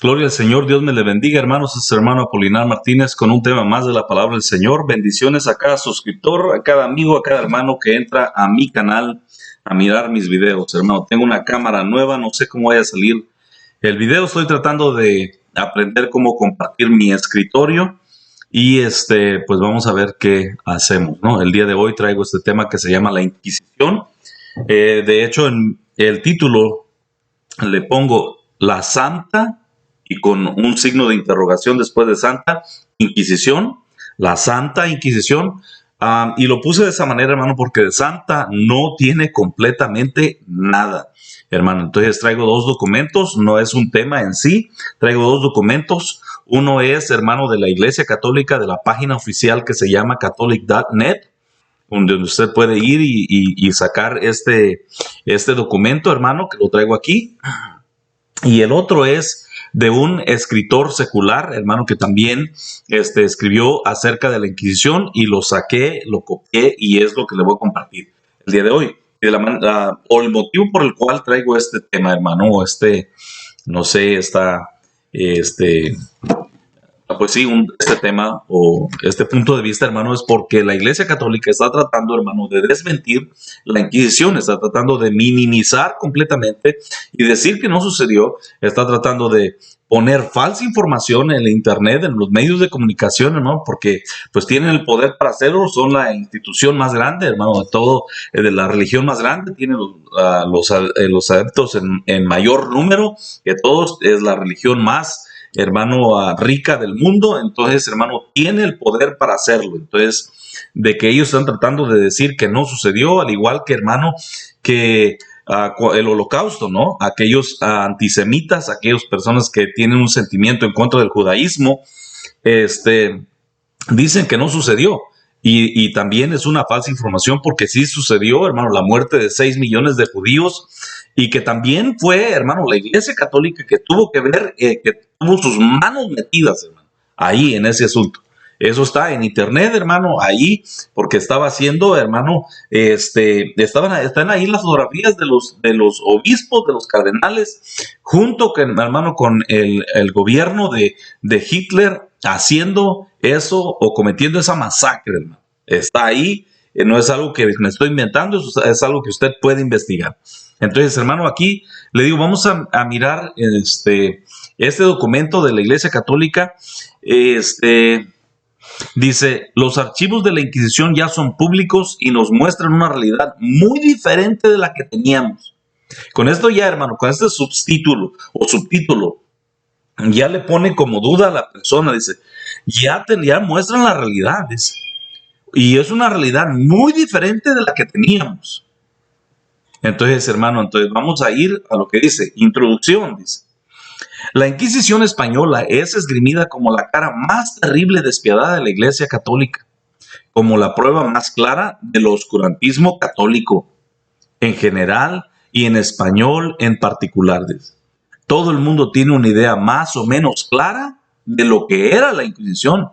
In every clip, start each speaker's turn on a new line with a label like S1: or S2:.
S1: Gloria al Señor, Dios me le bendiga, hermanos. Es su hermano Apolinar Martínez con un tema más de la palabra del Señor. Bendiciones a cada suscriptor, a cada amigo, a cada hermano que entra a mi canal a mirar mis videos. Hermano, tengo una cámara nueva, no sé cómo vaya a salir el video. Estoy tratando de aprender cómo compartir mi escritorio y pues vamos a ver qué hacemos, ¿no? El día de hoy traigo este tema que se llama la Inquisición. De hecho, en el título le pongo la Santa y con un signo de interrogación después de Santa Inquisición, la Santa Inquisición. Y lo puse de esa manera, hermano, porque de Santa no tiene completamente nada, hermano. Entonces traigo dos documentos, no es un tema en sí, traigo dos documentos. Uno es, hermano, de la Iglesia Católica, de la página oficial que se llama catholic.net, donde usted puede ir y sacar este documento, hermano, que lo traigo aquí. Y el otro es de un escritor secular, hermano, que también escribió acerca de la Inquisición, y lo saqué, lo copié y es lo que le voy a compartir el día de hoy. O el motivo por el cual traigo este tema, hermano, no sé, pues sí, este tema o este punto de vista, hermano, es porque la Iglesia Católica está tratando, hermano, de desmentir la Inquisición, está tratando de minimizar completamente y decir que no sucedió, está tratando de poner falsa información en el internet, en los medios de comunicación, hermano, porque pues tienen el poder para hacerlo, son la institución más grande, hermano, de todo, de la religión más grande, tienen los adeptos en mayor número que todos, es la religión más, hermano, rica del mundo. Entonces, hermano, tiene el poder para hacerlo. Entonces, de que ellos están tratando de decir que no sucedió, al igual que, hermano, que el holocausto, ¿no? Aquellos antisemitas, aquellas personas que tienen un sentimiento en contra del judaísmo, dicen que no sucedió. Y también es una falsa información, porque sí sucedió, hermano, la muerte de 6 millones de judíos, y que también fue, hermano, la Iglesia Católica que tuvo que ver, que tuvo sus manos metidas, hermano, ahí en ese asunto. Eso está en internet, hermano, ahí, porque estaba haciendo, hermano, están ahí las fotografías de los obispos, de los cardenales, junto con, hermano, con el gobierno de Hitler, haciendo eso o cometiendo esa masacre, hermano. Está ahí, no es algo que me estoy inventando, es algo que usted puede investigar. Entonces, hermano, aquí le digo, vamos a mirar este documento de la Iglesia Católica. Dice, los archivos de la Inquisición ya son públicos y nos muestran una realidad muy diferente de la que teníamos. Con esto ya, hermano, con este subtítulo, ya le pone como duda a la persona, dice, ya muestran la realidad, dice, y es una realidad muy diferente de la que teníamos. Entonces, hermano, vamos a ir a lo que dice, introducción, dice. La Inquisición española es esgrimida como la cara más terrible y despiadada de la Iglesia Católica, como la prueba más clara del oscurantismo católico en general y en español en particular, dice. Todo el mundo tiene una idea más o menos clara de lo que era la Inquisición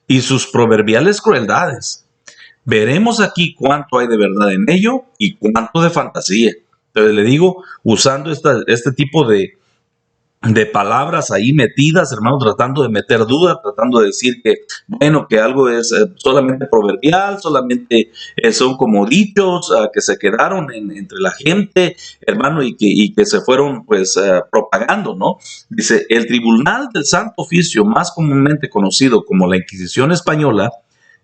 S1: y sus proverbiales crueldades. Veremos aquí cuánto hay de verdad en ello y cuánto de fantasía. Entonces le digo, usando este tipo de palabras ahí metidas, hermano, tratando de meter duda, tratando de decir que, bueno, que algo es solamente proverbial, solamente son como dichos que se quedaron entre la gente, hermano, y que se fueron pues propagando, ¿no? Dice, el Tribunal del Santo Oficio, más comúnmente conocido como la Inquisición Española,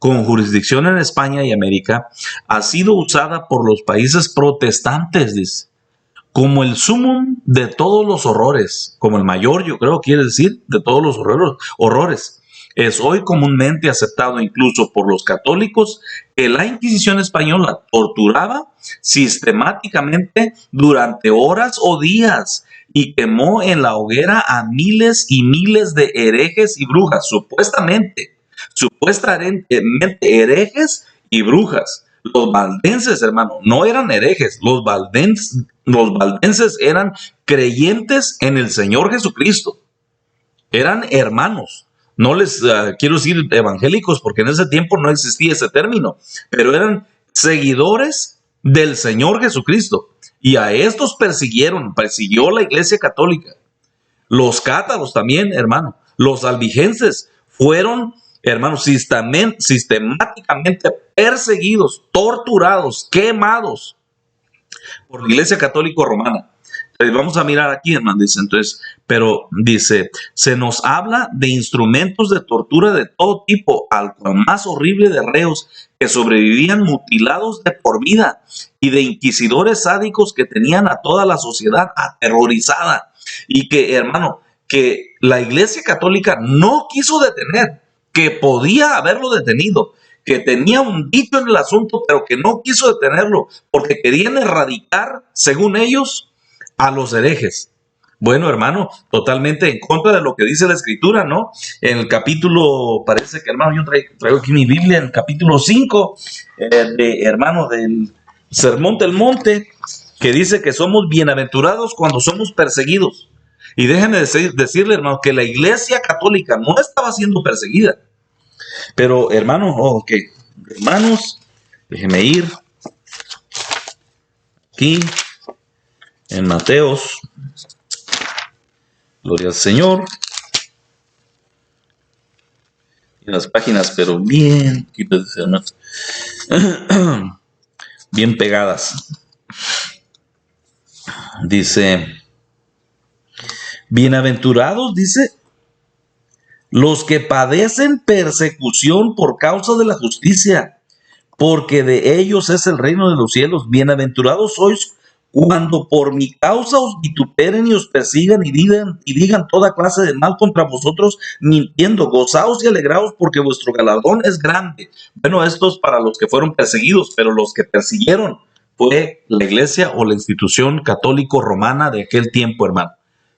S1: con jurisdicción en España y América, ha sido usada por los países protestantes, dice, como el sumum de todos los horrores, como el mayor, yo creo, quiere decir, de todos los horrores. Es hoy comúnmente aceptado incluso por los católicos que la Inquisición española torturaba sistemáticamente durante horas o días y quemó en la hoguera a miles y miles de herejes y brujas, supuestamente herejes y brujas. Los valdenses, hermano, no eran herejes. Los valdenses eran creyentes en el Señor Jesucristo. Eran hermanos. No les quiero decir evangélicos, porque en ese tiempo no existía ese término, pero eran seguidores del Señor Jesucristo. Y a estos persiguió la Iglesia Católica. Los cátaros también, hermano. Los albigenses fueron, hermanos, sistemáticamente perseguidos, torturados, quemados por la Iglesia Católica Romana. Entonces, vamos a mirar aquí, hermano, dice, entonces, pero dice, se nos habla de instrumentos de tortura de todo tipo, al cual más horrible de reos que sobrevivían mutilados de por vida, y de inquisidores sádicos que tenían a toda la sociedad aterrorizada, y que, hermano, que la Iglesia Católica no quiso detener, que podía haberlo detenido, que tenía un dicho en el asunto, pero que no quiso detenerlo, porque querían erradicar, según ellos, a los herejes. Bueno, hermano, totalmente en contra de lo que dice la Escritura, ¿no? En el capítulo, parece que, hermano, yo traigo aquí mi Biblia, en el capítulo 5, hermano, del Sermón del Monte, que dice que somos bienaventurados cuando somos perseguidos. Y déjenme decirle, hermano, que la Iglesia Católica no estaba siendo perseguida. Pero, hermano, ok, hermanos, déjenme ir aquí en Mateos. Gloria al Señor. Y las páginas, pero bien, bien pegadas. Dice, bienaventurados, dice, los que padecen persecución por causa de la justicia, porque de ellos es el reino de los cielos. Bienaventurados sois cuando por mi causa os vituperen y os persigan y digan toda clase de mal contra vosotros, mintiendo. Gozaos y alegraos, porque vuestro galardón es grande. Bueno, esto es para los que fueron perseguidos, pero los que persiguieron fue la iglesia o la institución católico romana de aquel tiempo, hermano.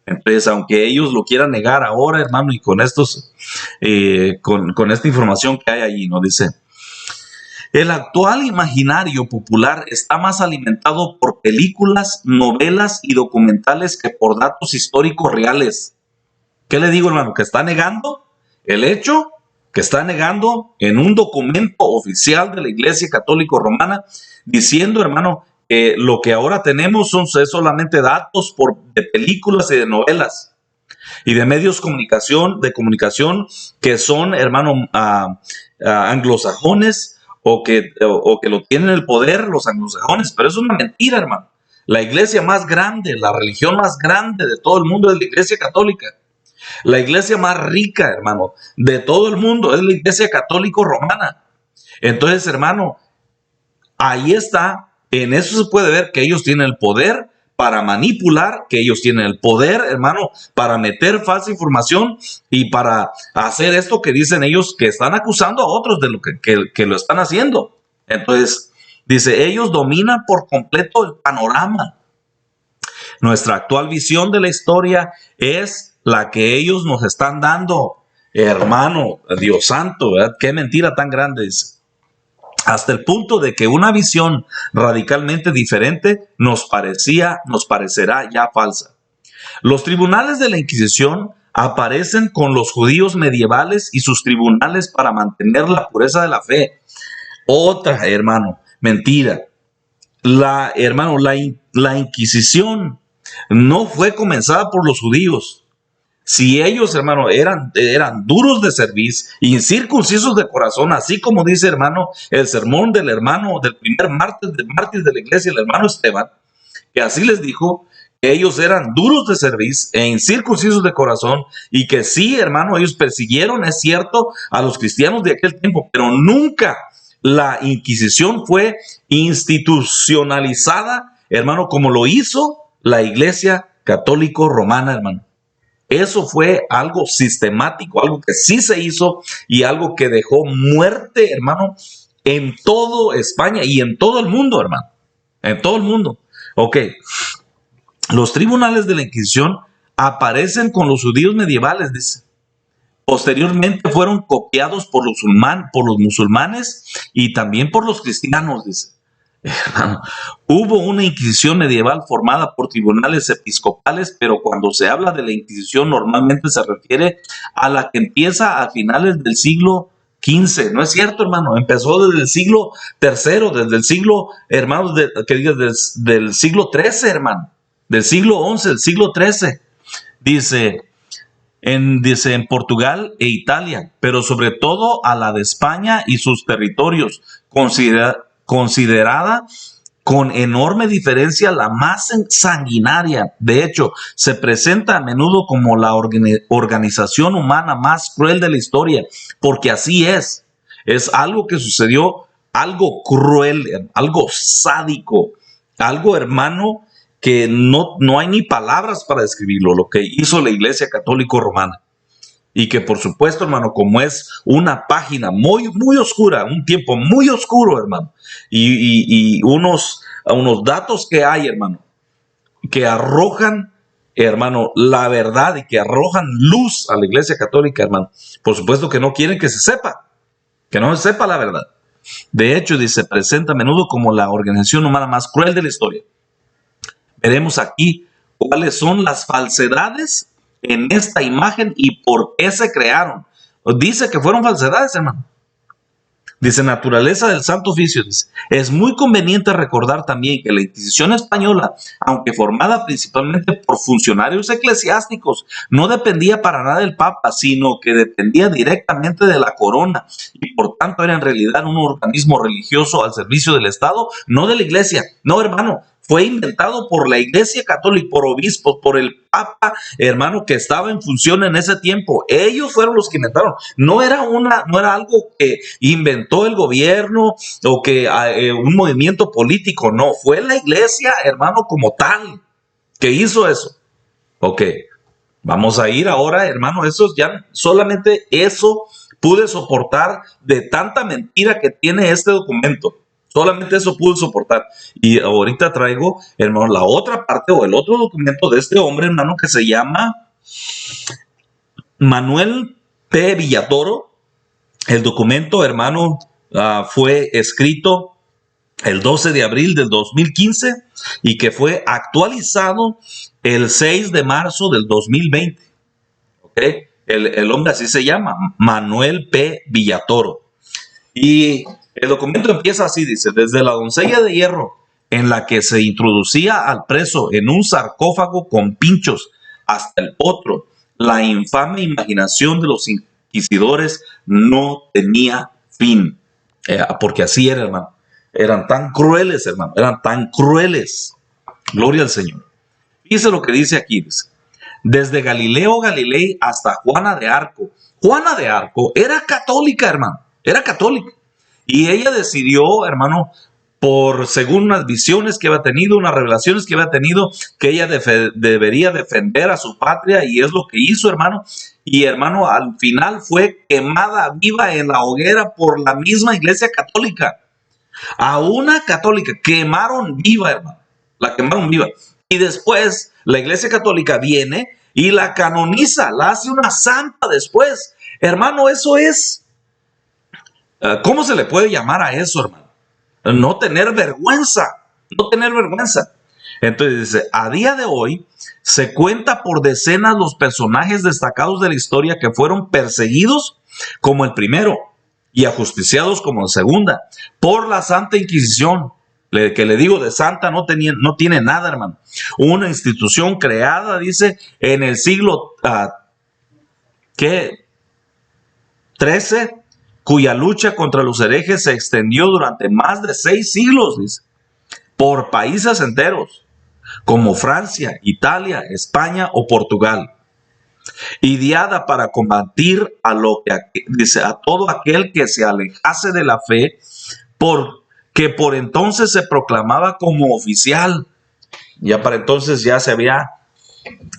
S1: Entonces, aunque ellos lo quieran negar ahora, hermano, y con estos, con esta información que hay allí, ¿no? Dice, el actual imaginario popular está más alimentado por películas, novelas y documentales que por datos históricos reales. ¿Qué le digo, hermano? Que está negando el hecho, que está negando en un documento oficial de la Iglesia Católica Romana, diciendo, hermano, que lo que ahora tenemos es solamente datos de películas y de novelas y de medios de comunicación que son, hermano, anglosajones, o que lo tienen el poder los anglosajones, pero eso es una mentira, hermano. La iglesia más grande, la religión más grande de todo el mundo es la Iglesia Católica. La iglesia más rica, hermano, de todo el mundo es la Iglesia Católica Romana. Entonces, hermano, ahí está, en eso se puede ver que ellos tienen el poder para manipular, que ellos tienen el poder, hermano, para meter falsa información y para hacer esto que dicen ellos, que están acusando a otros de lo que lo están haciendo. Entonces, dice, ellos dominan por completo el panorama. Nuestra actual visión de la historia es la que ellos nos están dando, hermano, Dios santo, ¿verdad? Qué mentira tan grande es. Hasta el punto de que una visión radicalmente diferente nos parecerá ya falsa. Los tribunales de la Inquisición aparecen con los judíos medievales y sus tribunales para mantener la pureza de la fe. Otra, hermano, mentira. La Inquisición no fue comenzada por los judíos. Si ellos, hermano, eran duros de cerviz, incircuncisos de corazón, así como dice, hermano, el sermón del primer mártir de la iglesia, el hermano Esteban, que así les dijo, que ellos eran duros de cerviz e incircuncisos de corazón, y que sí, hermano, ellos persiguieron, es cierto, a los cristianos de aquel tiempo, pero nunca la Inquisición fue institucionalizada, hermano, como lo hizo la Iglesia Católico Romana, hermano. Eso fue algo sistemático, algo que sí se hizo y algo que dejó muerte, hermano, en toda España y en todo el mundo, hermano. En todo el mundo. Ok. Los tribunales de la Inquisición aparecen con los judíos medievales, dice. Posteriormente fueron copiados por los musulmanes y también por los cristianos, dice. Hermano, hubo una Inquisición medieval formada por tribunales episcopales, pero cuando se habla de la Inquisición normalmente se refiere a la que empieza a finales del siglo XV. No es cierto, hermano, empezó desde el siglo III, desde el siglo, hermanos, del siglo XIII, hermano, del siglo XI, del siglo XIII. dice en Portugal e Italia, pero sobre todo a la de España y sus territorios, considerada con enorme diferencia la más sanguinaria. De hecho, se presenta a menudo como la organización humana más cruel de la historia, porque así es. Es algo que sucedió, algo cruel, algo sádico, algo, hermano, que no hay ni palabras para describirlo, lo que hizo la Iglesia Católica Romana. Y que por supuesto, hermano, como es una página muy, muy oscura, un tiempo muy oscuro, hermano, y unos datos que hay, hermano, que arrojan, hermano, la verdad y que arrojan luz a la Iglesia Católica, hermano. Por supuesto que no quieren que se sepa, que no se sepa la verdad. De hecho, dice, presenta a menudo como la organización humana más cruel de la historia. Veremos aquí cuáles son las falsedades en esta imagen y por qué se crearon. Dice que fueron falsedades, hermano. Dice, naturaleza del Santo Oficio. Dice, es muy conveniente recordar también que la Inquisición española, aunque formada principalmente por funcionarios eclesiásticos, no dependía para nada del Papa, sino que dependía directamente de la corona y por tanto era en realidad un organismo religioso al servicio del Estado, no de la Iglesia. No, hermano, fue inventado por la Iglesia Católica, por obispos, por el Papa, hermano, que estaba en función en ese tiempo. Ellos fueron los que inventaron. No era algo que inventó el gobierno o que un movimiento político. No, fue la Iglesia, hermano, como tal, que hizo eso. Ok, vamos a ir ahora, hermano, eso ya solamente eso pude soportar de tanta mentira que tiene este documento. Solamente eso pude soportar. Y ahorita traigo, hermano, la otra parte o el otro documento de este hombre, hermano, que se llama Manuel P. Villatoro. El documento, hermano, fue escrito el 12 de abril del 2015 y que fue actualizado el 6 de marzo del 2020. ¿Okay? El hombre así se llama, Manuel P. Villatoro. Y el documento empieza así, dice, desde la doncella de hierro en la que se introducía al preso en un sarcófago con pinchos hasta el potro, la infame imaginación de los inquisidores no tenía fin. Porque así era, hermano. Eran tan crueles, hermano, eran tan crueles. Gloria al Señor. Fíjese lo que dice aquí, dice, desde Galileo Galilei hasta Juana de Arco. Juana de Arco era católica, hermano, era católica. Y ella decidió, hermano, según unas visiones que había tenido, unas revelaciones que había tenido, que ella debería defender a su patria, y es lo que hizo, hermano. Y, hermano, al final fue quemada viva en la hoguera por la misma Iglesia Católica. A una católica quemaron viva, hermano, la quemaron viva. Y después la Iglesia Católica viene y la canoniza, la hace una santa después. Hermano, eso es... ¿Cómo se le puede llamar a eso, hermano? No tener vergüenza, no tener vergüenza. Entonces dice, a día de hoy se cuenta por decenas los personajes destacados de la historia que fueron perseguidos como el primero y ajusticiados como el segunda por la Santa Inquisición. Que le digo de santa no tiene nada, hermano. Una institución creada, dice, en el siglo XIII, cuya lucha contra los herejes se extendió durante más de 6 siglos, dice, por países enteros, como Francia, Italia, España o Portugal, ideada para combatir a todo aquel que se alejase de la fe, que por entonces se proclamaba como oficial. Ya para entonces ya se había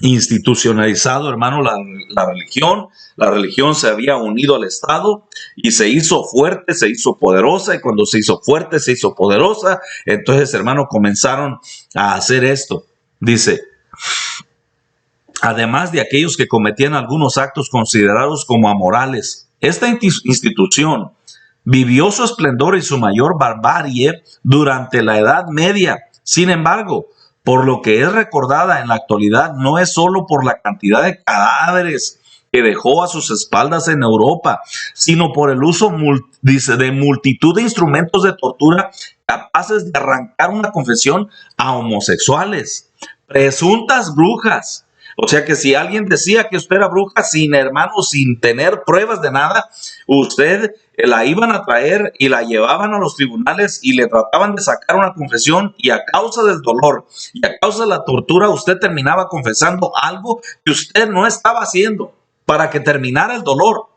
S1: institucionalizado, hermano, la religión. La religión se había unido al Estado y se hizo fuerte, se hizo poderosa, y cuando se hizo fuerte, se hizo poderosa. Entonces, hermano, comenzaron a hacer esto. Dice, además de aquellos que cometían algunos actos considerados como amorales, esta institución vivió su esplendor y su mayor barbarie durante la Edad Media. Sin embargo, por lo que es recordada en la actualidad, no es solo por la cantidad de cadáveres que dejó a sus espaldas en Europa, sino por el uso de multitud de instrumentos de tortura capaces de arrancar una confesión a homosexuales, presuntas brujas, O sea que si alguien decía que usted era bruja sin hermano, sin tener pruebas de nada, usted la iban a traer y la llevaban a los tribunales y le trataban de sacar una confesión, y a causa del dolor y a causa de la tortura usted terminaba confesando algo que usted no estaba haciendo para que terminara el dolor.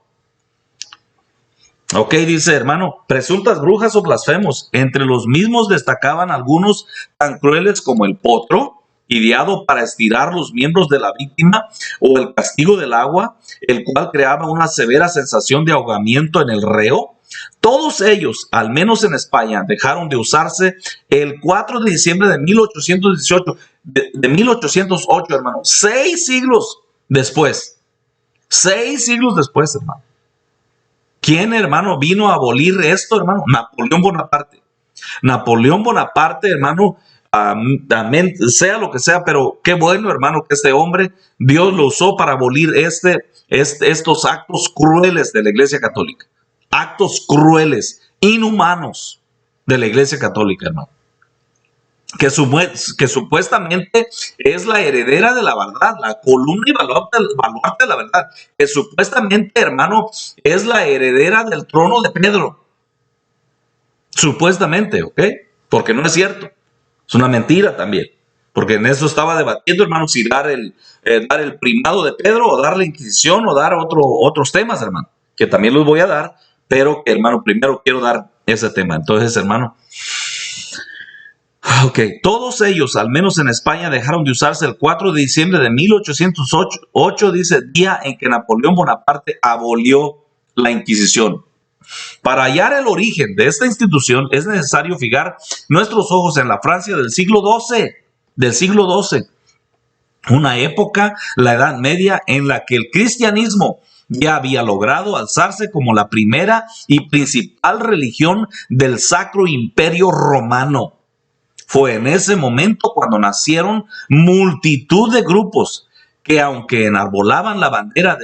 S1: Ok, dice hermano, presuntas brujas o blasfemos. Entre los mismos destacaban algunos tan crueles como el potro, ideado para estirar los miembros de la víctima, o el castigo del agua, el cual creaba una severa sensación de ahogamiento en el reo. Todos ellos, al menos en España, dejaron de usarse el 4 de diciembre de 1818, de 1808, hermano. 6 siglos después. 6 siglos después, hermano. ¿Quién, hermano, vino a abolir esto, hermano? Napoleón Bonaparte. Napoleón Bonaparte, hermano, amén, sea lo que sea, pero qué bueno, hermano, que este hombre, Dios lo usó para abolir estos actos crueles de la Iglesia Católica. Actos crueles, inhumanos de la Iglesia Católica, hermano. Que supuestamente es la heredera de la verdad, la columna y baluarte de la verdad, que supuestamente, hermano, es la heredera del trono de Pedro. Supuestamente, ¿ok? Porque no es cierto. Es una mentira también. Porque en eso estaba debatiendo, hermano, si dar el primado de Pedro o dar la Inquisición o dar otros temas, hermano, que también los voy a dar, pero que, hermano, primero quiero dar ese tema. Entonces, hermano, ok, todos ellos, al menos en España, dejaron de usarse el 4 de diciembre de 1808, dice, día en que Napoleón Bonaparte abolió la Inquisición. Para hallar el origen de esta institución es necesario fijar nuestros ojos en la Francia del siglo XII, una época, la Edad Media, en la que el cristianismo ya había logrado alzarse como la primera y principal religión del Sacro Imperio Romano. Fue en ese momento cuando nacieron multitud de grupos que, aunque enarbolaban la bandera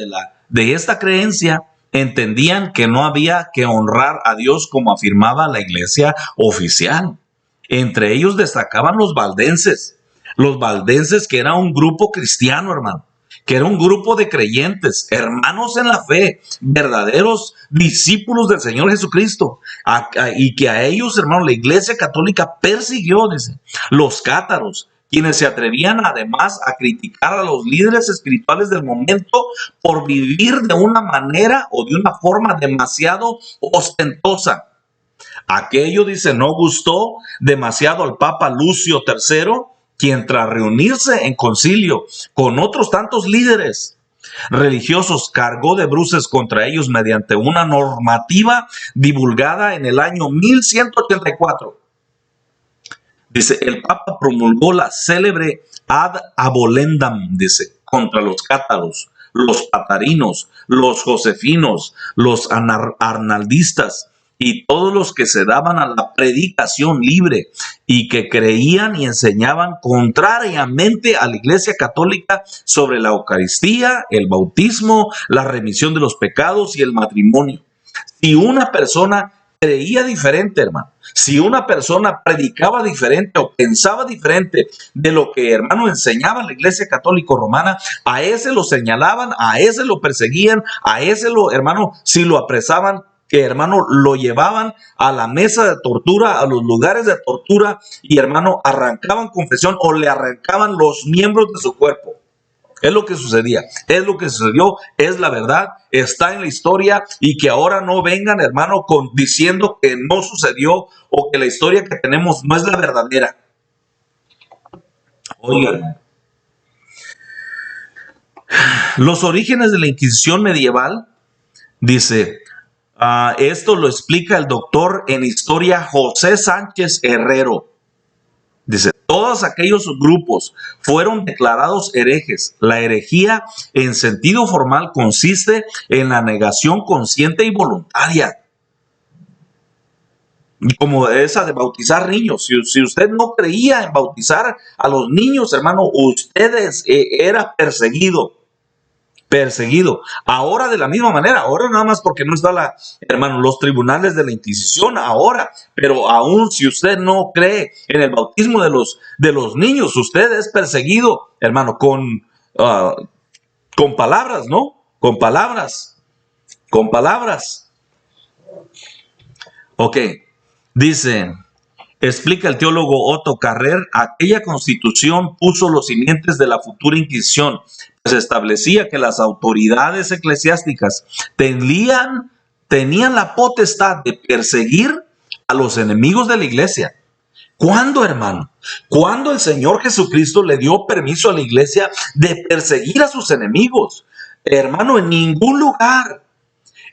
S1: de esta creencia, entendían que no había que honrar a Dios como afirmaba la iglesia oficial. Entre ellos destacaban los valdenses que era un grupo cristiano, hermano, que era un grupo de creyentes, hermanos en la fe, verdaderos discípulos del Señor Jesucristo, y que a ellos, hermano, la Iglesia Católica persiguió, dice. Los cátaros, quienes se atrevían además a criticar a los líderes espirituales del momento por vivir de una manera o de una forma demasiado ostentosa. Aquello, dice, no gustó demasiado al Papa Lucio III, quien tras reunirse en concilio con otros tantos líderes religiosos cargó de bruces contra ellos mediante una normativa divulgada en el año 1184. Dice, el Papa promulgó la célebre Ad Abolendam, dice, contra los cátaros, los patarinos, los josefinos, los arnaldistas y todos los que se daban a la predicación libre y que creían y enseñaban contrariamente a la Iglesia Católica sobre la Eucaristía, el bautismo, la remisión de los pecados y el matrimonio. Si una persona creía diferente, hermano, si una persona predicaba diferente o pensaba diferente de lo que, hermano, enseñaba la Iglesia Católica Romana, a ese lo señalaban, a ese lo perseguían, a ese hermano, si lo apresaban, que, hermano, lo llevaban a la mesa de tortura, a los lugares de tortura, y, hermano, arrancaban confesión o le arrancaban los miembros de su cuerpo. Es lo que sucedía, es lo que sucedió, es la verdad, está en la historia, y que ahora no vengan, hermano, diciendo que no sucedió o que la historia que tenemos no es la verdadera. Oigan, los orígenes de la Inquisición medieval, dice, esto lo explica el doctor en historia José Sánchez Herrero. Dice, todos aquellos grupos fueron declarados herejes. La herejía en sentido formal consiste en la negación consciente y voluntaria, como esa de bautizar niños. Si usted no creía en bautizar a los niños, hermano, usted era perseguido. Ahora de la misma manera, ahora nada más porque no está hermano, los tribunales de la Inquisición ahora, pero aún si usted no cree en el bautismo de los niños, usted es perseguido, hermano, con ah, con palabras, ¿no? Con palabras, con palabras. Ok, dice, explica el teólogo Otto Carrer, aquella constitución puso los cimientos de la futura Inquisición, pues establecía que las autoridades eclesiásticas tenían la potestad de perseguir a los enemigos de la iglesia. ¿Cuándo, hermano? ¿Cuándo el Señor Jesucristo le dio permiso a la iglesia de perseguir a sus enemigos? Hermano, en ningún lugar.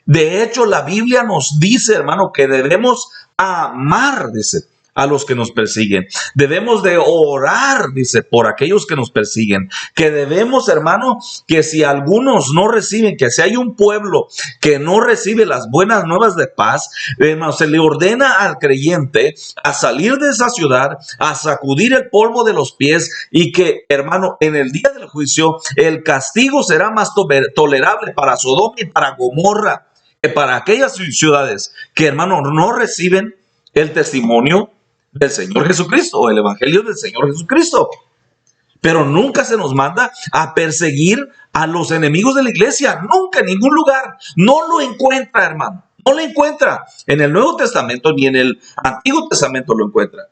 S1: De hecho, la Biblia nos dice, hermano, que debemos amar, dice, a los que nos persiguen. Debemos de orar, dice, por aquellos que nos persiguen. Que debemos, hermano, que si algunos no reciben, que si hay un pueblo que no recibe las buenas nuevas de paz, hermano, se le ordena al creyente a salir de esa ciudad, a sacudir el polvo de los pies y que, hermano, en el día del juicio, el castigo será más tolerable para Sodoma y para Gomorra que para aquellas ciudades que, hermano, no reciben el testimonio del Señor Jesucristo o el evangelio del Señor Jesucristo. Pero nunca se nos manda a perseguir a los enemigos de la iglesia. Nunca, en ningún lugar. No lo encuentra, hermano. No lo encuentra. En el Nuevo Testamento ni en el Antiguo Testamento lo encuentra.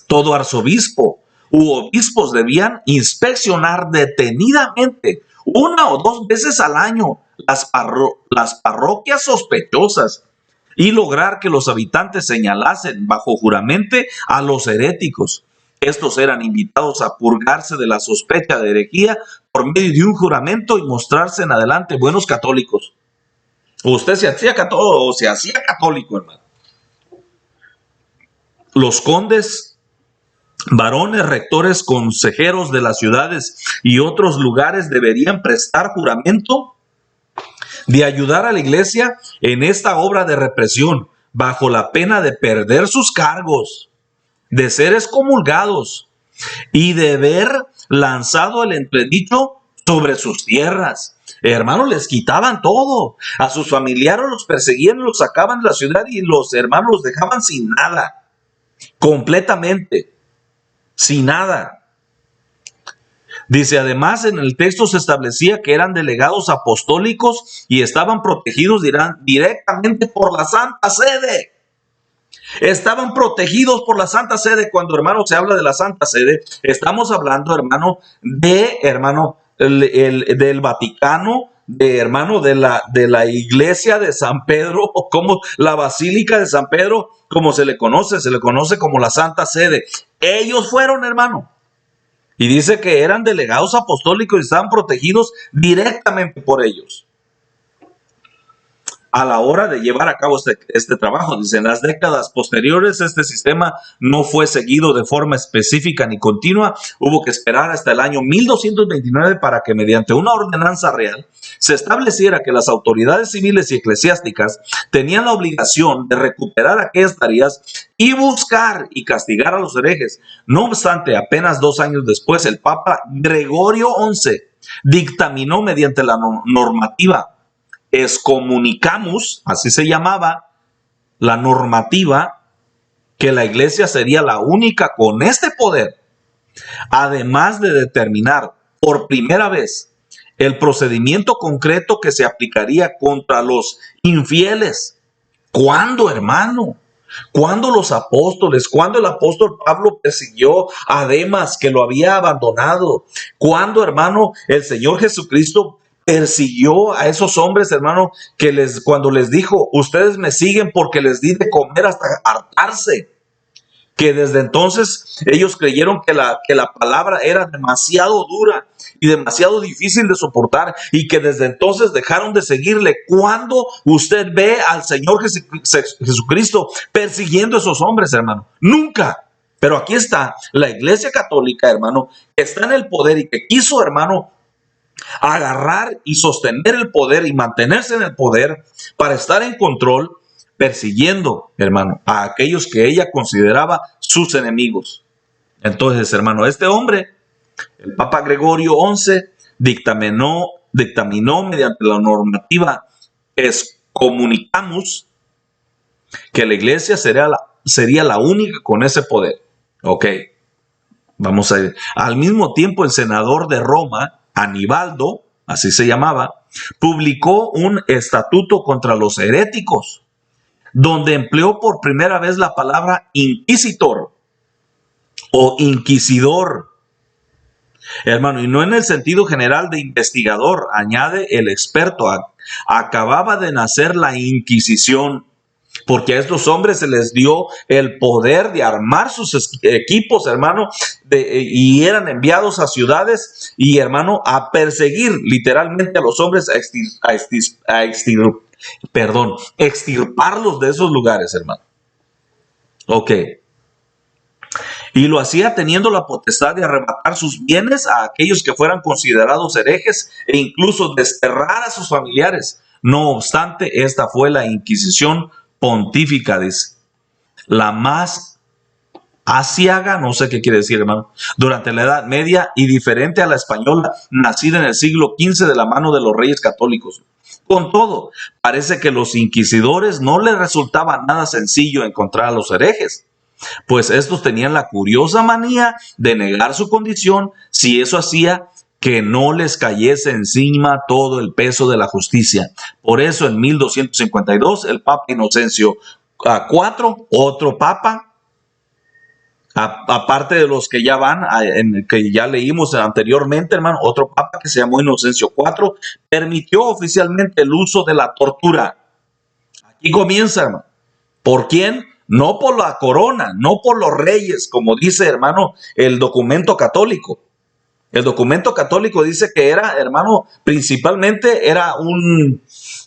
S1: Todo arzobispo u obispos debían inspeccionar detenidamente 1 o 2 veces al año las parroquias sospechosas y lograr que los habitantes señalasen bajo juramento a los heréticos. Estos eran invitados a purgarse de la sospecha de herejía por medio de un juramento y mostrarse en adelante buenos católicos. Usted se hacía católico, hermano. Los condes, varones, rectores, consejeros de las ciudades y otros lugares deberían prestar juramento de ayudar a la iglesia en esta obra de represión, bajo la pena de perder sus cargos, de ser excomulgados y de haber lanzado el entredicho sobre sus tierras. Hermanos, les quitaban todo. A sus familiares los perseguían, los sacaban de la ciudad y los hermanos los dejaban sin nada. Completamente. Sin nada. Dice, además, en el texto se establecía que eran delegados apostólicos y estaban protegidos directamente por la Santa Sede. Estaban protegidos por la Santa Sede. Cuando, hermano, se habla de la Santa Sede, estamos hablando, hermano, del Vaticano, de la iglesia de San Pedro, o como la Basílica de San Pedro, como se le conoce como la Santa Sede. Ellos fueron, hermano. Y dice que eran delegados apostólicos y estaban protegidos directamente por ellos. A la hora de llevar a cabo este trabajo, dice, en las décadas posteriores este sistema no fue seguido de forma específica ni continua. Hubo que esperar hasta el año 1229 para que mediante una ordenanza real se estableciera que las autoridades civiles y eclesiásticas tenían la obligación de recuperar aquellas tareas y buscar y castigar a los herejes. No obstante, apenas 2 años después, el Papa Gregorio XI dictaminó mediante la normativa Excommunicamus, así se llamaba la normativa, que la iglesia sería la única con este poder, además de determinar por primera vez el procedimiento concreto que se aplicaría contra los infieles. ¿Cuándo, hermano? ¿Cuándo los apóstoles? ¿Cuándo el apóstol Pablo persiguió a Demas, que lo había abandonado? ¿Cuándo, hermano, el Señor Jesucristo persiguió a esos hombres, hermano, cuando les dijo, ustedes me siguen porque les di de comer hasta hartarse? Que desde entonces ellos creyeron que la palabra era demasiado dura y demasiado difícil de soportar, y que desde entonces dejaron de seguirle. ¿Cuándo usted ve al Señor Jesucristo persiguiendo a esos hombres, hermano? Nunca. Pero aquí está la Iglesia Católica, hermano, que está en el poder y que quiso, hermano, agarrar y sostener el poder y mantenerse en el poder para estar en control, persiguiendo, hermano, a aquellos que ella consideraba sus enemigos. Entonces, hermano, este hombre, el Papa Gregorio XI, dictaminó mediante la normativa Excommunicamus que la iglesia sería la única con ese poder. Ok. Vamos a ir. Al mismo tiempo, el senador de Roma, Anibaldo, así se llamaba, publicó un estatuto contra los heréticos, donde empleó por primera vez la palabra inquisitor o inquisidor. Hermano, y no en el sentido general de investigador, añade el experto. Acababa de nacer la Inquisición, porque a estos hombres se les dio el poder de armar sus equipos, hermano, y eran enviados a ciudades y, hermano, a perseguir literalmente a los hombres, extirparlos de esos lugares, hermano. Ok. Y lo hacía teniendo la potestad de arrebatar sus bienes a aquellos que fueran considerados herejes e incluso desterrar a sus familiares. No obstante, esta fue la Inquisición pontífica, dice, la más asiaga, no sé qué quiere decir, hermano, durante la Edad Media y diferente a la española, nacida en el siglo XV de la mano de los reyes católicos. Con todo, parece que a los inquisidores no les resultaba nada sencillo encontrar a los herejes, pues estos tenían la curiosa manía de negar su condición si eso hacía que no les cayese encima todo el peso de la justicia. Por eso en 1252 el Papa Inocencio IV, otro papa, aparte de los que ya van, que ya leímos anteriormente, hermano, otro papa que se llamó Inocencio IV, permitió oficialmente el uso de la tortura. Aquí comienza, hermano. ¿Por quién? No por la corona, no por los reyes, como dice, hermano, el documento católico. El documento católico dice que era, hermano, principalmente era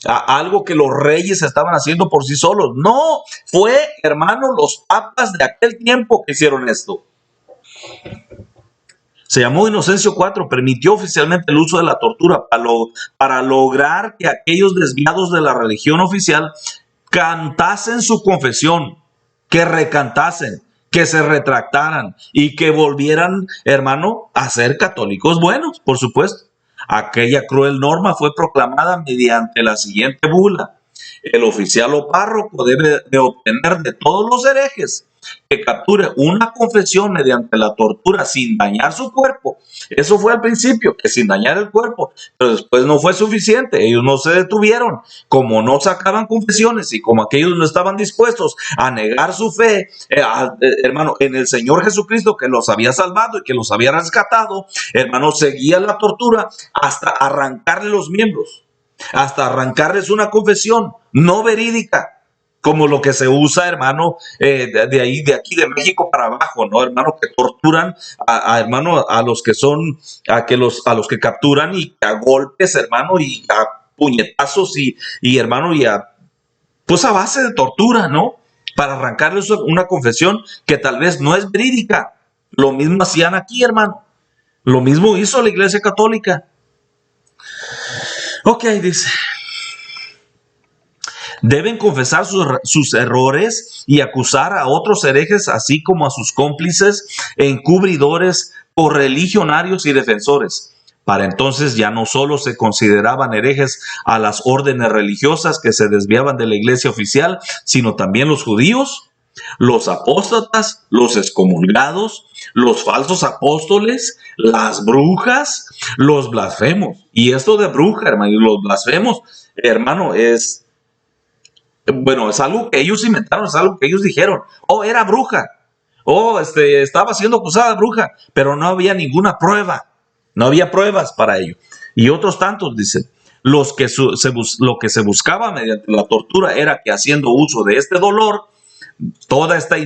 S1: algo que los reyes estaban haciendo por sí solos. No, fue, hermano, los papas de aquel tiempo que hicieron esto. Se llamó Inocencio IV, permitió oficialmente el uso de la tortura para lograr que aquellos desviados de la religión oficial cantasen su confesión, que recantasen, que se retractaran y que volvieran, hermano, a ser católicos buenos, por supuesto. Aquella cruel norma fue proclamada mediante la siguiente bula: el oficial o párroco debe de obtener de todos los herejes que capture una confesión mediante la tortura sin dañar su cuerpo. Eso fue al principio, que sin dañar el cuerpo, pero después no fue suficiente. Ellos no se detuvieron. Como no sacaban confesiones y como aquellos no estaban dispuestos a negar su fe, hermano, en el Señor Jesucristo, que los había salvado y que los había rescatado, hermano, seguía la tortura hasta arrancarle los miembros, hasta arrancarles una confesión no verídica, como lo que se usa, hermano, de aquí de México para abajo, ¿no, hermano? Que torturan hermano, a los que son, a los que capturan y a golpes, hermano, y a puñetazos y hermano, pues a base de tortura, ¿no? Para arrancarles una confesión que tal vez no es verídica. Lo mismo hacían aquí, hermano. Lo mismo hizo la Iglesia Católica. Ok, dice: deben confesar sus errores y acusar a otros herejes, así como a sus cómplices, encubridores, correligionarios y defensores. Para entonces ya no solo se consideraban herejes a las órdenes religiosas que se desviaban de la iglesia oficial, sino también los judíos, los apóstatas, los excomulgados, los falsos apóstoles, las brujas, los blasfemos. Y esto de bruja, hermano, y los blasfemos, hermano, es algo que ellos inventaron, es algo que ellos dijeron. Oh, era bruja. Oh, estaba siendo acusada de bruja, pero no había ninguna prueba. No había pruebas para ello. Y otros tantos dicen: lo que se buscaba mediante la tortura era que, haciendo uso de este dolor, toda esta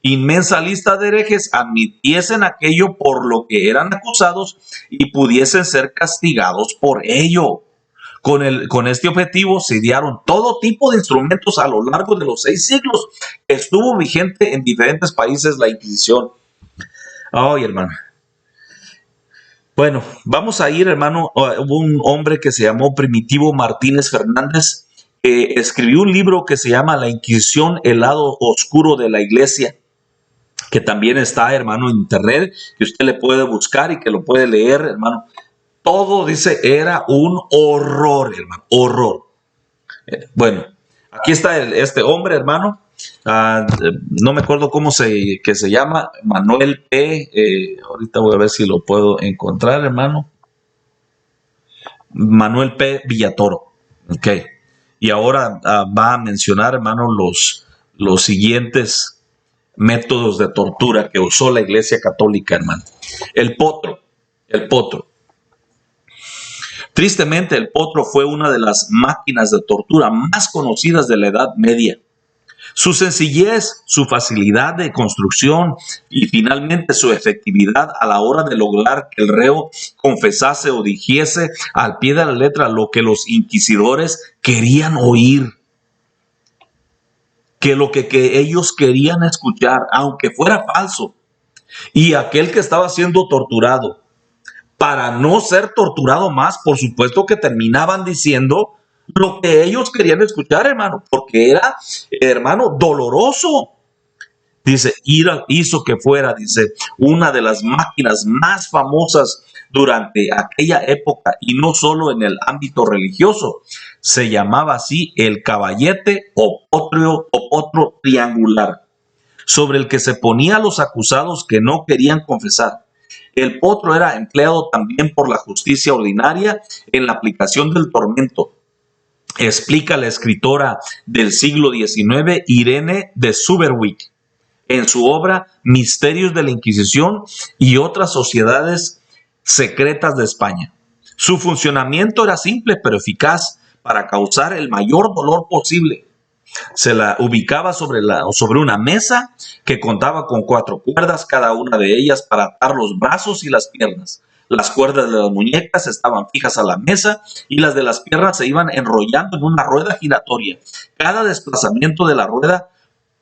S1: inmensa lista de herejes admitiesen aquello por lo que eran acusados y pudiesen ser castigados por ello. Con este objetivo se idearon todo tipo de instrumentos a lo largo de los 6 siglos que estuvo vigente en diferentes países la Inquisición. Ay, hermano. Bueno, vamos a ir, hermano. Hubo un hombre que se llamó Primitivo Martínez Fernández, que escribió un libro que se llama La Inquisición, el lado oscuro de la Iglesia, que también está, hermano, en internet, que usted le puede buscar y que lo puede leer, hermano. Todo, dice, era un horror, hermano, horror. Bueno, aquí está este hombre, hermano, no me acuerdo que se llama, Manuel P. Ahorita voy a ver si lo puedo encontrar, hermano. Manuel P. Villatoro. Ok. Y ahora va a mencionar, hermano, los siguientes métodos de tortura que usó la Iglesia Católica, hermano. El potro. Tristemente, el potro fue una de las máquinas de tortura más conocidas de la Edad Media. Su sencillez, su facilidad de construcción y finalmente su efectividad a la hora de lograr que el reo confesase o dijese al pie de la letra lo que los inquisidores querían oír, que lo que ellos querían escuchar, aunque fuera falso. Y aquel que estaba siendo torturado, para no ser torturado más, por supuesto que terminaban diciendo lo que ellos querían escuchar, hermano, porque era, hermano, doloroso. Dice, hizo que fuera, dice, una de las máquinas más famosas durante aquella época, y no solo en el ámbito religioso. Se llamaba así el caballete o potro triangular, sobre el que se ponía a los acusados que no querían confesar. El potro era empleado también por la justicia ordinaria en la aplicación del tormento. Explica la escritora del siglo XIX, Irene de Zuberwick, en su obra Misterios de la Inquisición y otras sociedades secretas de España. Su funcionamiento era simple pero eficaz para causar el mayor dolor posible. Se la ubicaba sobre una mesa que contaba con 4 cuerdas, cada una de ellas para atar los brazos y las piernas. Las cuerdas de las muñecas estaban fijas a la mesa y las de las piernas se iban enrollando en una rueda giratoria. Cada desplazamiento de la rueda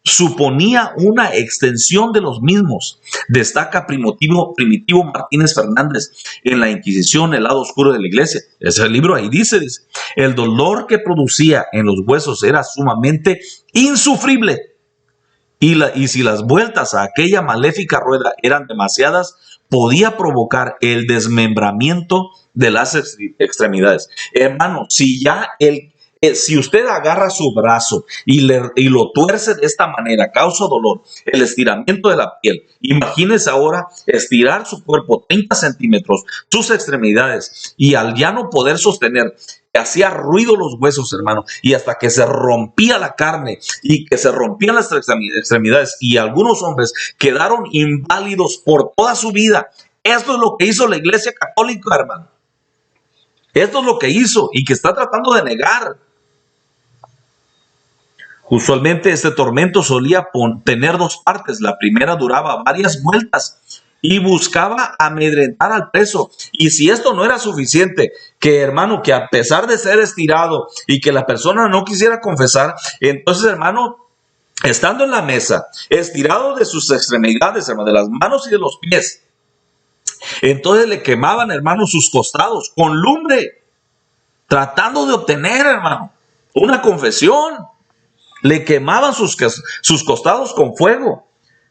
S1: suponía una extensión de los mismos. Destaca Primitivo Martínez Fernández en La Inquisición, el lado oscuro de la Iglesia. Ese libro ahí dice, el dolor que producía en los huesos era sumamente insufrible. Y si las vueltas a aquella maléfica rueda eran demasiadas, podía provocar el desmembramiento de las extremidades. Hermano, si usted agarra su brazo y lo tuerce de esta manera, causa dolor, el estiramiento de la piel. Imagínese ahora estirar su cuerpo 30 centímetros, sus extremidades, y al ya no poder sostener, hacía ruido los huesos, hermano, y hasta que se rompía la carne y que se rompían las extremidades, y algunos hombres quedaron inválidos por toda su vida. Esto es lo que hizo la Iglesia Católica, hermano. Esto es lo que hizo y que está tratando de negar. Usualmente este tormento solía tener 2 partes. La primera duraba varias vueltas y buscaba amedrentar al preso. Y si esto no era suficiente, hermano, que a pesar de ser estirado y que la persona no quisiera confesar, entonces, hermano, estando en la mesa, estirado de sus extremidades, hermano, de las manos y de los pies, entonces le quemaban, hermano, sus costados con lumbre, tratando de obtener, hermano, una confesión. Le quemaban sus costados con fuego.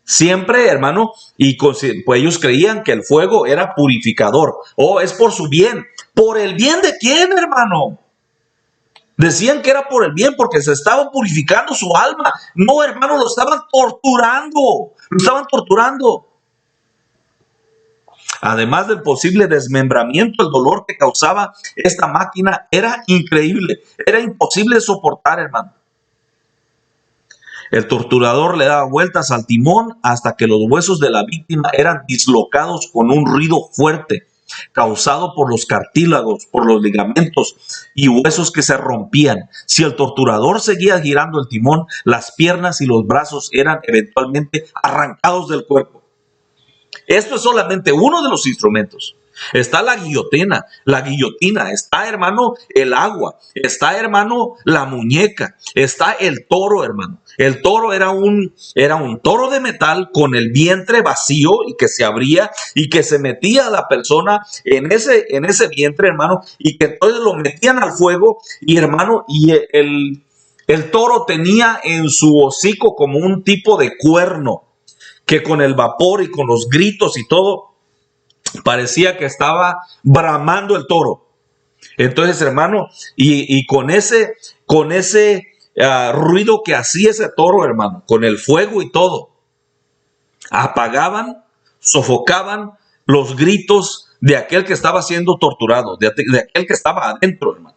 S1: Siempre, hermano, pues ellos creían que el fuego era purificador. Es por su bien. ¿Por el bien de quién, hermano? Decían que era por el bien, porque se estaban purificando su alma. No, hermano, lo estaban torturando. Además del posible desmembramiento, el dolor que causaba esta máquina era increíble. Era imposible de soportar, hermano. El torturador le daba vueltas al timón hasta que los huesos de la víctima eran dislocados con un ruido fuerte, causado por los cartílagos, por los ligamentos y huesos que se rompían. Si el torturador seguía girando el timón, las piernas y los brazos eran eventualmente arrancados del cuerpo. Esto es solamente uno de los instrumentos. Está la guillotina, está, hermano, el agua, está, hermano, la muñeca, está el toro, hermano. El toro era un toro de metal con el vientre vacío y que se abría y que se metía a la persona en ese vientre, hermano, y que entonces lo metían al fuego y, hermano, y el toro tenía en su hocico como un tipo de cuerno que con el vapor y con los gritos y todo parecía que estaba bramando el toro. Entonces, hermano, y con ese ruido que hacía ese toro, hermano, con el fuego y todo. Apagaban, sofocaban los gritos de aquel que estaba siendo torturado, de aquel que estaba adentro, hermano.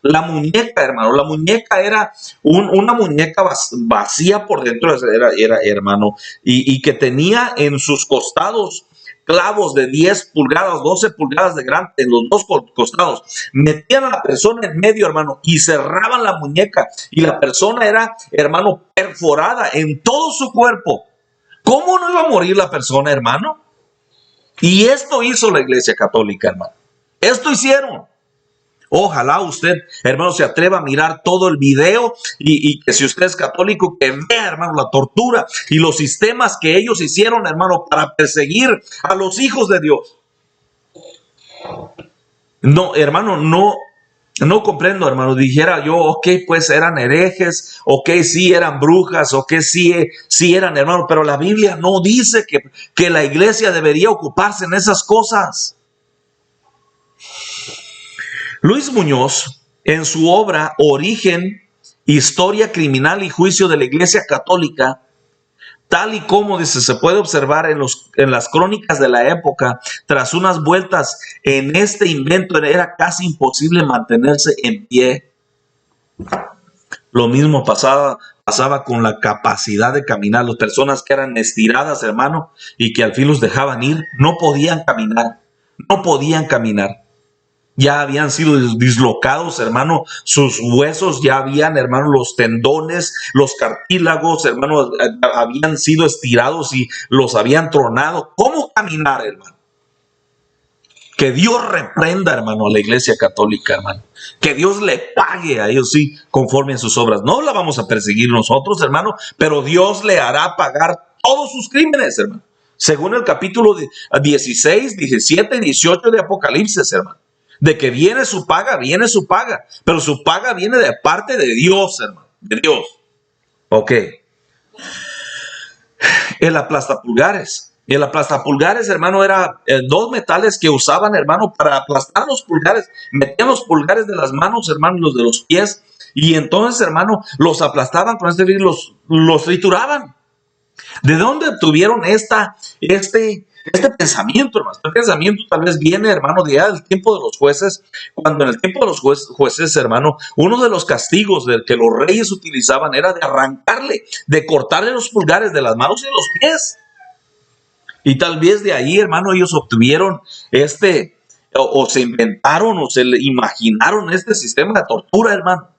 S1: La muñeca, hermano, la muñeca era una muñeca vacía por dentro, era hermano, y que tenía en sus costados clavos de 10 pulgadas, 12 pulgadas de grande en los dos costados. Metían a la persona en medio, hermano, y cerraban la muñeca. Y la persona era, hermano, perforada en todo su cuerpo. ¿Cómo no iba a morir la persona, hermano? Y esto hizo la Iglesia Católica, hermano. Esto hicieron. Ojalá usted, hermano, se atreva a mirar todo el video y que si usted es católico, que vea, hermano, la tortura y los sistemas que ellos hicieron, hermano, para perseguir a los hijos de Dios. No, hermano, no comprendo, hermano. Dijera yo, ok, pues eran herejes, ok, sí eran brujas, ok, sí eran, hermano, pero la Biblia no dice que la iglesia debería ocuparse en esas cosas. Luis Muñoz, en su obra Origen, Historia Criminal y Juicio de la Iglesia Católica, tal y como dice, se puede observar en las crónicas de la época, tras unas vueltas en este invento era casi imposible mantenerse en pie. Lo mismo pasaba con la capacidad de caminar. Las personas que eran estiradas, hermano, y que al fin los dejaban ir, no podían caminar. Ya habían sido dislocados, hermano, sus huesos ya habían, hermano, los tendones, los cartílagos, hermano, habían sido estirados y los habían tronado. ¿Cómo caminar, hermano? Que Dios reprenda, hermano, a la Iglesia Católica, hermano. Que Dios le pague a ellos, sí, conforme a sus obras. No la vamos a perseguir nosotros, hermano, pero Dios le hará pagar todos sus crímenes, hermano. Según el capítulo 16, 17 y 18 de Apocalipsis, hermano. De que viene su paga, pero su paga viene de parte de Dios, hermano, de Dios. Ok. El aplastapulgares, hermano, era dos metales que usaban, hermano, para aplastar los pulgares. Metían los pulgares de las manos, hermano, los de los pies, y entonces, hermano, los aplastaban con los trituraban. ¿De dónde obtuvieron este pensamiento, hermano? Este pensamiento tal vez viene, hermano, de ya del tiempo de los jueces, cuando en el tiempo de los jueces, hermano, uno de los castigos del que los reyes utilizaban era de cortarle los pulgares de las manos y de los pies. Y tal vez de ahí, hermano, ellos obtuvieron o se inventaron o se imaginaron este sistema de tortura, hermano.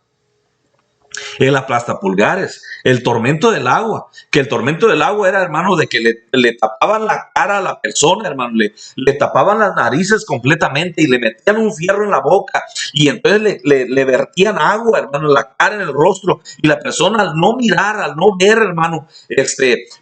S1: El aplastapulgares, el tormento del agua, que el tormento del agua era, hermano, de que le tapaban la cara a la persona, hermano, le tapaban las narices completamente y le metían un fierro en la boca y entonces le vertían agua, hermano, en la cara, en el rostro, y la persona al no mirar, al no ver, hermano,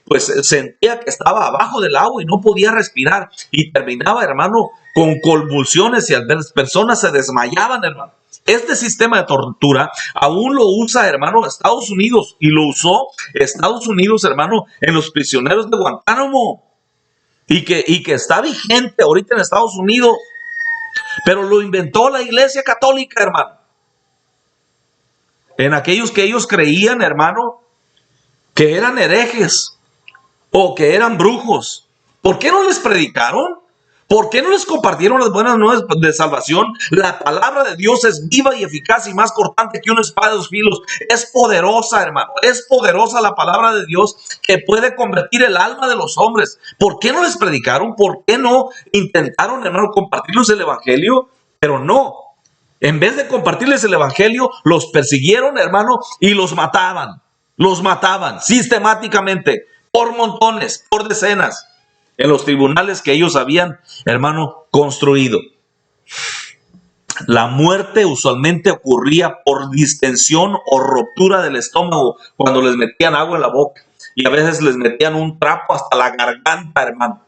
S1: pues sentía que estaba abajo del agua y no podía respirar y terminaba, hermano, con convulsiones y las personas se desmayaban, hermano. Este sistema de tortura aún lo usa, hermano, Estados Unidos, y lo usó Estados Unidos, hermano, en los prisioneros de Guantánamo, y que está vigente ahorita en Estados Unidos, pero lo inventó la Iglesia Católica, hermano. En aquellos que ellos creían, hermano, que eran herejes o que eran brujos. ¿Por qué no les predicaron? ¿Por qué no les compartieron las buenas nuevas de salvación? La palabra de Dios es viva y eficaz y más cortante que una espada de dos filos. Es poderosa, hermano. Es poderosa la palabra de Dios que puede convertir el alma de los hombres. ¿Por qué no les predicaron? ¿Por qué no intentaron, hermano, compartirles el evangelio? Pero no. En vez de compartirles el evangelio, los persiguieron, hermano, y los mataban. Los mataban sistemáticamente, por montones, por decenas, en los tribunales que ellos habían, hermano, construido. La muerte usualmente ocurría por distensión o ruptura del estómago cuando les metían agua en la boca, y a veces les metían un trapo hasta la garganta, hermano,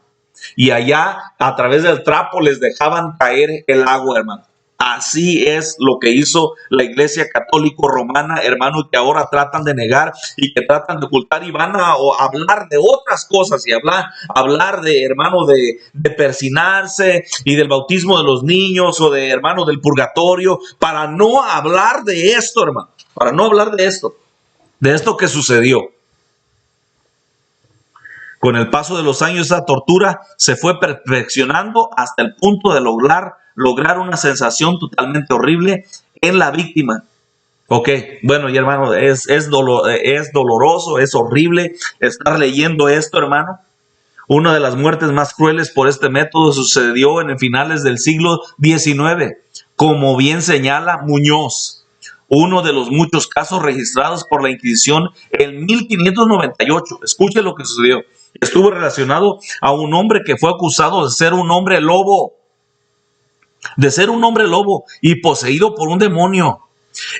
S1: y allá a través del trapo les dejaban caer el agua, hermano. Así es lo que hizo la Iglesia Católica Romana, hermano, que ahora tratan de negar y que tratan de ocultar, y van a hablar de otras cosas y hablar de, hermano, de persinarse y del bautismo de los niños o de, hermano, del purgatorio, para no hablar de esto, hermano, para no hablar de esto. de esto que sucedió. Con el paso de los años, esa tortura se fue perfeccionando hasta el punto de lograr una sensación totalmente horrible en la víctima. Ok, bueno, y hermano, es doloroso, es horrible estar leyendo esto, hermano. Una de las muertes más crueles por este método sucedió en finales del siglo XIX, como bien señala Muñoz, uno de los muchos casos registrados por la Inquisición en 1598. Escuche lo que sucedió. Estuvo relacionado a un hombre que fue acusado de ser un hombre lobo, y poseído por un demonio.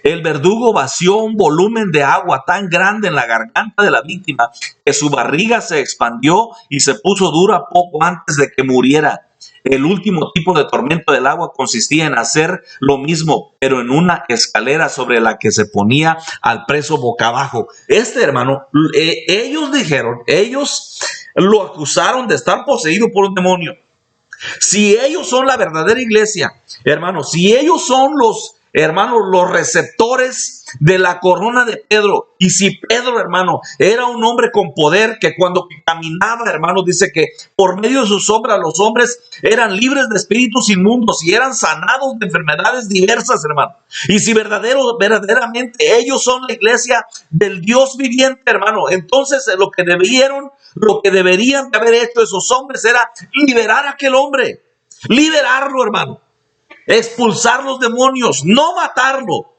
S1: El verdugo vació un volumen de agua tan grande en la garganta de la víctima que su barriga se expandió y se puso dura poco antes de que muriera. El último tipo de tormento del agua consistía en hacer lo mismo, pero en una escalera sobre la que se ponía al preso boca abajo. Hermano, ellos lo acusaron de estar poseído por un demonio. Si ellos son la verdadera iglesia, hermano, si ellos son los receptores de la corona de Pedro, y si Pedro, hermano, era un hombre con poder que cuando caminaba, hermano, dice que por medio de su sombra los hombres eran libres de espíritus inmundos y eran sanados de enfermedades diversas, hermano. Y si verdaderamente ellos son la iglesia del Dios viviente, hermano, entonces lo que deberían de haber hecho esos hombres era liberar a aquel hombre, liberarlo, hermano. Expulsar los demonios, no matarlo.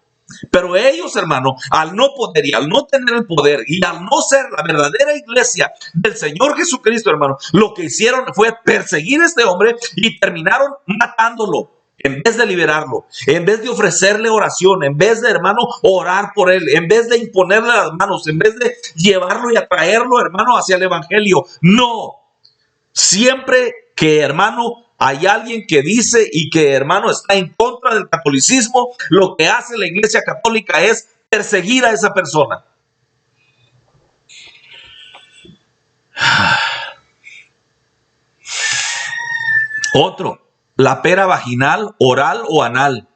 S1: Pero ellos, hermano, al no poder y al no tener el poder y al no ser la verdadera iglesia del Señor Jesucristo, hermano, lo que hicieron fue perseguir a este hombre y terminaron matándolo. En vez de liberarlo, en vez de ofrecerle oración, en vez de, hermano, orar por él, en vez de imponerle las manos, en vez de llevarlo y atraerlo, hermano, hacia el evangelio. No. Siempre que, hermano, hay alguien que dice y que, hermano, está en contra del catolicismo, lo que hace la Iglesia Católica es perseguir a esa persona. Otro, la pera vaginal, oral o anal.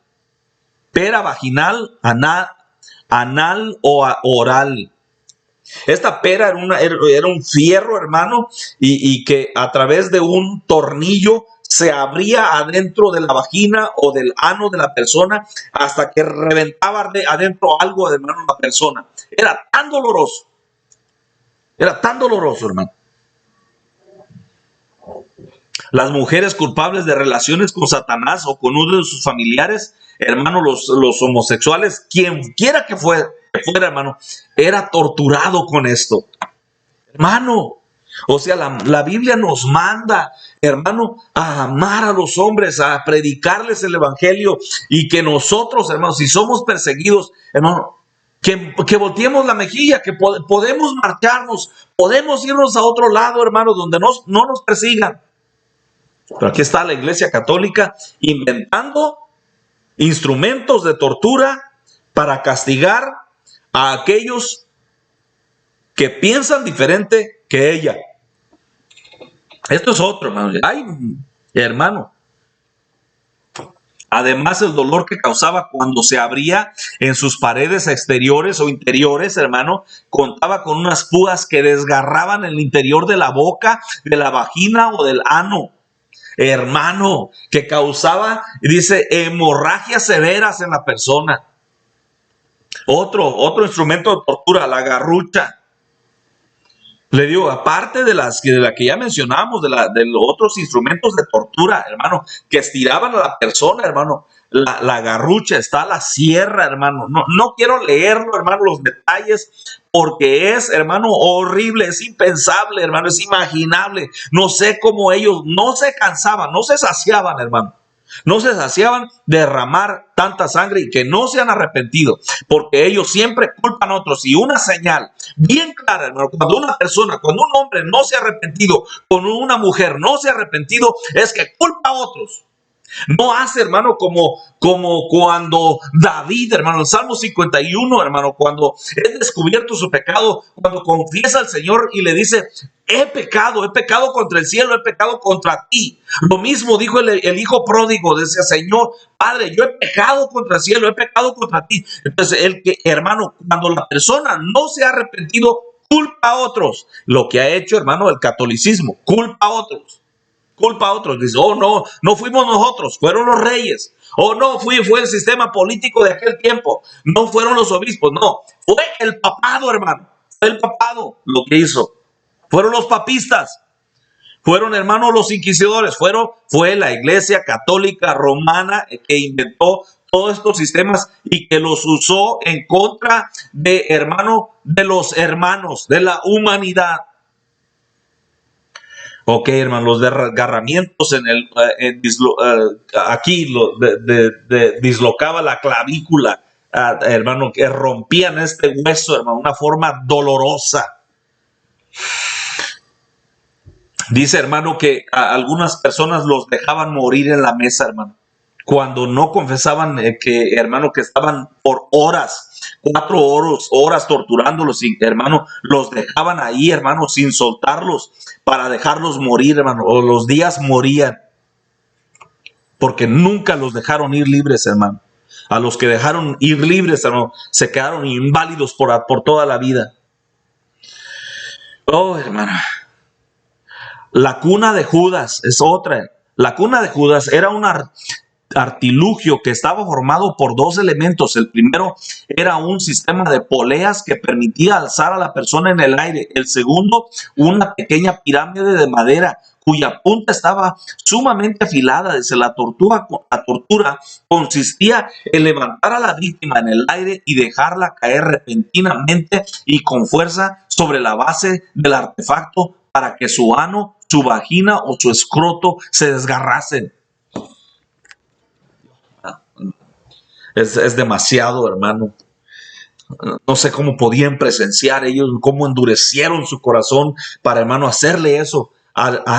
S1: Pera vaginal, anal o oral. Esta pera era un fierro, hermano, y que a través de un tornillo se abría adentro de la vagina o del ano de la persona hasta que reventaba adentro algo, hermano, la persona. Era tan doloroso, hermano. Las mujeres culpables de relaciones con Satanás o con uno de sus familiares, hermano, los homosexuales, quien quiera que fuera, hermano, era torturado con esto. Hermano, o sea, la Biblia nos manda, hermano, a amar a los hombres, a predicarles el evangelio, y que nosotros, hermanos, si somos perseguidos, hermano, que volteemos la mejilla, que podemos marcharnos, podemos irnos a otro lado, hermano, donde no nos persigan. Pero aquí está la Iglesia Católica inventando instrumentos de tortura para castigar a aquellos que piensan diferente que ella. Esto es otro, hermano. Ay, hermano. Además, el dolor que causaba cuando se abría en sus paredes exteriores o interiores, hermano, contaba con unas púas que desgarraban el interior de la boca, de la vagina o del ano. Hermano, que causaba, dice, hemorragias severas en la persona. Otro instrumento de tortura, la garrucha. Le digo, aparte de la que ya mencionamos, de los otros instrumentos de tortura, hermano, que estiraban a la persona, hermano, la garrucha, está la sierra, hermano. No quiero leerlo, hermano, los detalles, porque es, hermano, horrible, es impensable, hermano, es imaginable. No sé cómo ellos no se cansaban, no se saciaban, hermano. No se saciaban de derramar tanta sangre y que no se han arrepentido, porque ellos siempre culpan a otros. Y una señal bien clara, hermano, cuando un hombre no se ha arrepentido, cuando una mujer no se ha arrepentido, es que culpa a otros. No hace, hermano, como cuando David, hermano, en Salmo 51, hermano, cuando es descubierto su pecado, cuando confiesa al Señor y le dice, he pecado contra el cielo, he pecado contra ti. Lo mismo dijo el hijo pródigo, decía, Señor, Padre, yo he pecado contra el cielo, he pecado contra ti. Entonces, hermano, cuando la persona no se ha arrepentido, culpa a otros. Lo que ha hecho, hermano, el catolicismo, culpa a otros. Culpa a otros. Dice, oh, no, no fuimos nosotros, fueron los reyes. Oh, no, fue el sistema político de aquel tiempo. No fueron los obispos, no. Fue el papado, hermano. Fue el papado lo que hizo. Fueron los papistas. Fueron, hermanos, los inquisidores. Fue la Iglesia Católica Romana que inventó todos estos sistemas y que los usó en contra de, hermano, de los hermanos, de la humanidad. Ok, hermano, los desgarramientos aquí dislocaba la clavícula, hermano, que rompían este hueso, hermano, una forma dolorosa. Dice, hermano, que a algunas personas los dejaban morir en la mesa, hermano, cuando no confesaban hermano, que estaban por horas, 4 horas torturándolos, y, hermano, los dejaban ahí, hermano, sin soltarlos, para dejarlos morir, hermano, o los días morían, porque nunca los dejaron ir libres, hermano. A los que dejaron ir libres, hermano, se quedaron inválidos por toda la vida. Oh, hermano. La cuna de Judas es otra. La cuna de Judas era un artilugio que estaba formado por 2 elementos. El primero era un sistema de poleas que permitía alzar a la persona en el aire. El segundo, una pequeña pirámide de madera cuya punta estaba sumamente afilada. Desde la tortura consistía en levantar a la víctima en el aire y dejarla caer repentinamente y con fuerza sobre la base del artefacto para que su ano, su vagina o su escroto se desgarrasen. Es demasiado, hermano. No sé cómo podían presenciar ellos, cómo endurecieron su corazón para, hermano, hacerle eso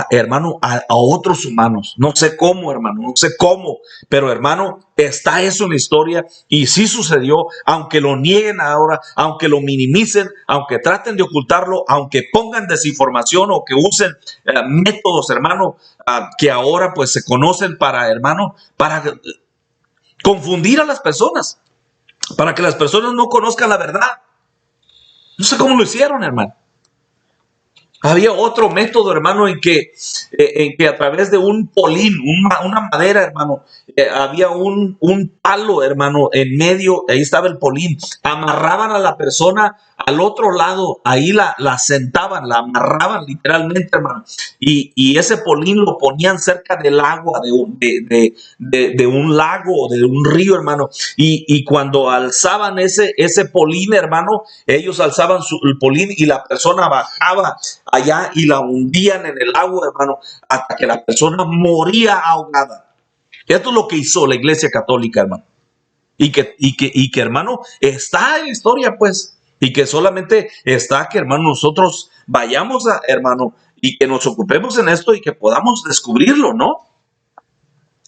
S1: hermano, a otros humanos. No sé cómo, hermano, no sé cómo, pero, hermano, está eso en la historia y sí sucedió, aunque lo nieguen ahora, aunque lo minimicen, aunque traten de ocultarlo, aunque pongan desinformación o que usen métodos, hermano, que ahora pues se conocen para, hermano, para confundir a las personas, para que las personas no conozcan la verdad. No sé cómo lo hicieron, hermano. Había otro método, hermano, en que a través de un polín, una madera, hermano, había un palo, hermano, en medio, ahí estaba el polín, amarraban a la persona al otro lado, ahí la sentaban, la amarraban literalmente, hermano, y ese polín lo ponían cerca del agua, de un lago o de un río, hermano, y cuando alzaban ese polín, hermano, ellos alzaban el polín y la persona bajaba allá y la hundían en el agua, hermano, hasta que la persona moría ahogada. Esto es lo que hizo la Iglesia Católica, hermano. Y que, hermano, está en la historia, pues. Y que solamente está que, hermano, nosotros vayamos, hermano, y que nos ocupemos en esto y que podamos descubrirlo, ¿no?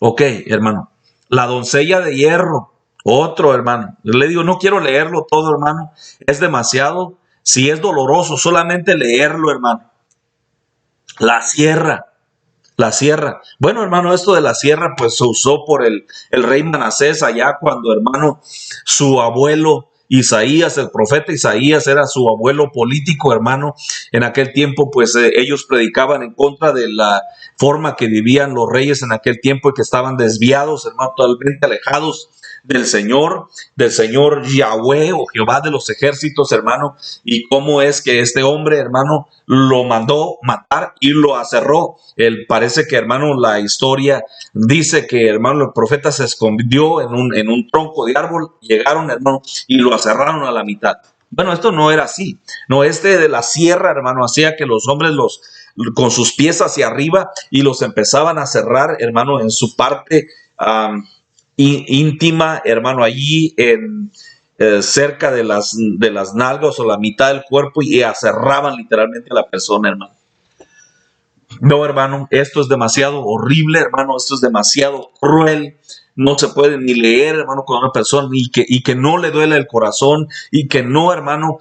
S1: Ok, hermano. La doncella de hierro. Otro, hermano. Yo le digo, no quiero leerlo todo, hermano. Es demasiado. Si es doloroso, solamente leerlo, hermano. La sierra. Bueno, hermano, esto de la sierra, pues se usó por el rey Manasés allá cuando, hermano, su abuelo Isaías, el profeta Isaías, era su abuelo político, hermano. En aquel tiempo, pues ellos predicaban en contra de la forma que vivían los reyes en aquel tiempo y que estaban desviados, hermano, totalmente alejados del Señor Yahweh o Jehová de los ejércitos, hermano, y cómo es que este hombre, hermano, lo mandó matar y lo aserró. Parece que, hermano, la historia dice que, hermano, el profeta se escondió en un tronco de árbol, llegaron, hermano, y lo aserraron a la mitad. Bueno, esto no era así. No, de la sierra, hermano, hacía que los hombres con sus pies hacia arriba y los empezaban a cerrar, hermano, en su parte íntima, hermano, allí cerca de las nalgas o la mitad del cuerpo y aserraban literalmente a la persona, hermano. No, hermano, esto es demasiado horrible, hermano, esto es demasiado cruel. No se puede ni leer, hermano, con una persona y que no le duele el corazón y que no, hermano,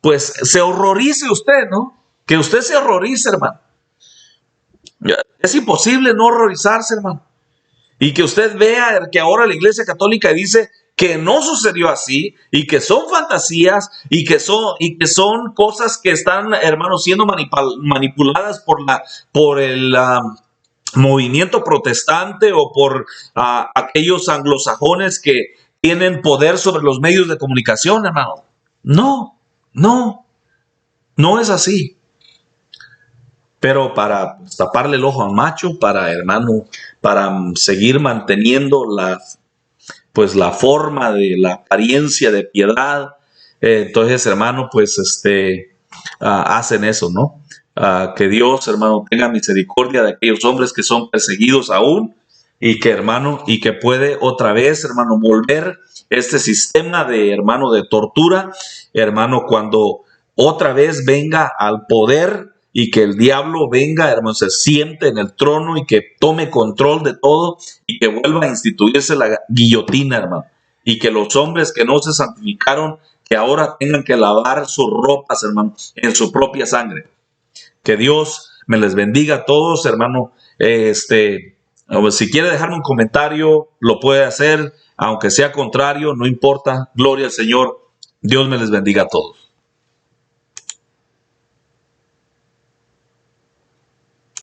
S1: pues se horrorice usted, ¿no? Que usted se horrorice, hermano. Es imposible no horrorizarse, hermano. Y que usted vea que ahora la Iglesia Católica dice que no sucedió así y que son fantasías y que son cosas que están, hermanos, siendo manipuladas por el movimiento protestante o por aquellos anglosajones que tienen poder sobre los medios de comunicación, hermano. No, no, no es así. Pero para taparle el ojo al macho, hermano, para seguir manteniendo la forma de la apariencia de piedad, entonces, hermano, pues hacen eso, ¿no? Que Dios, hermano, tenga misericordia de aquellos hombres que son perseguidos aún y que, hermano, y que puede otra vez, hermano, volver este sistema de, hermano, de tortura, hermano, cuando otra vez venga al poder y que el diablo venga, hermano, se siente en el trono y que tome control de todo y que vuelva a instituirse la guillotina, hermano. Y que los hombres que no se santificaron, que ahora tengan que lavar sus ropas, hermano, en su propia sangre. Que Dios me les bendiga a todos, hermano. Si quiere dejarme un comentario, lo puede hacer, aunque sea contrario, no importa. Gloria al Señor. Dios me les bendiga a todos.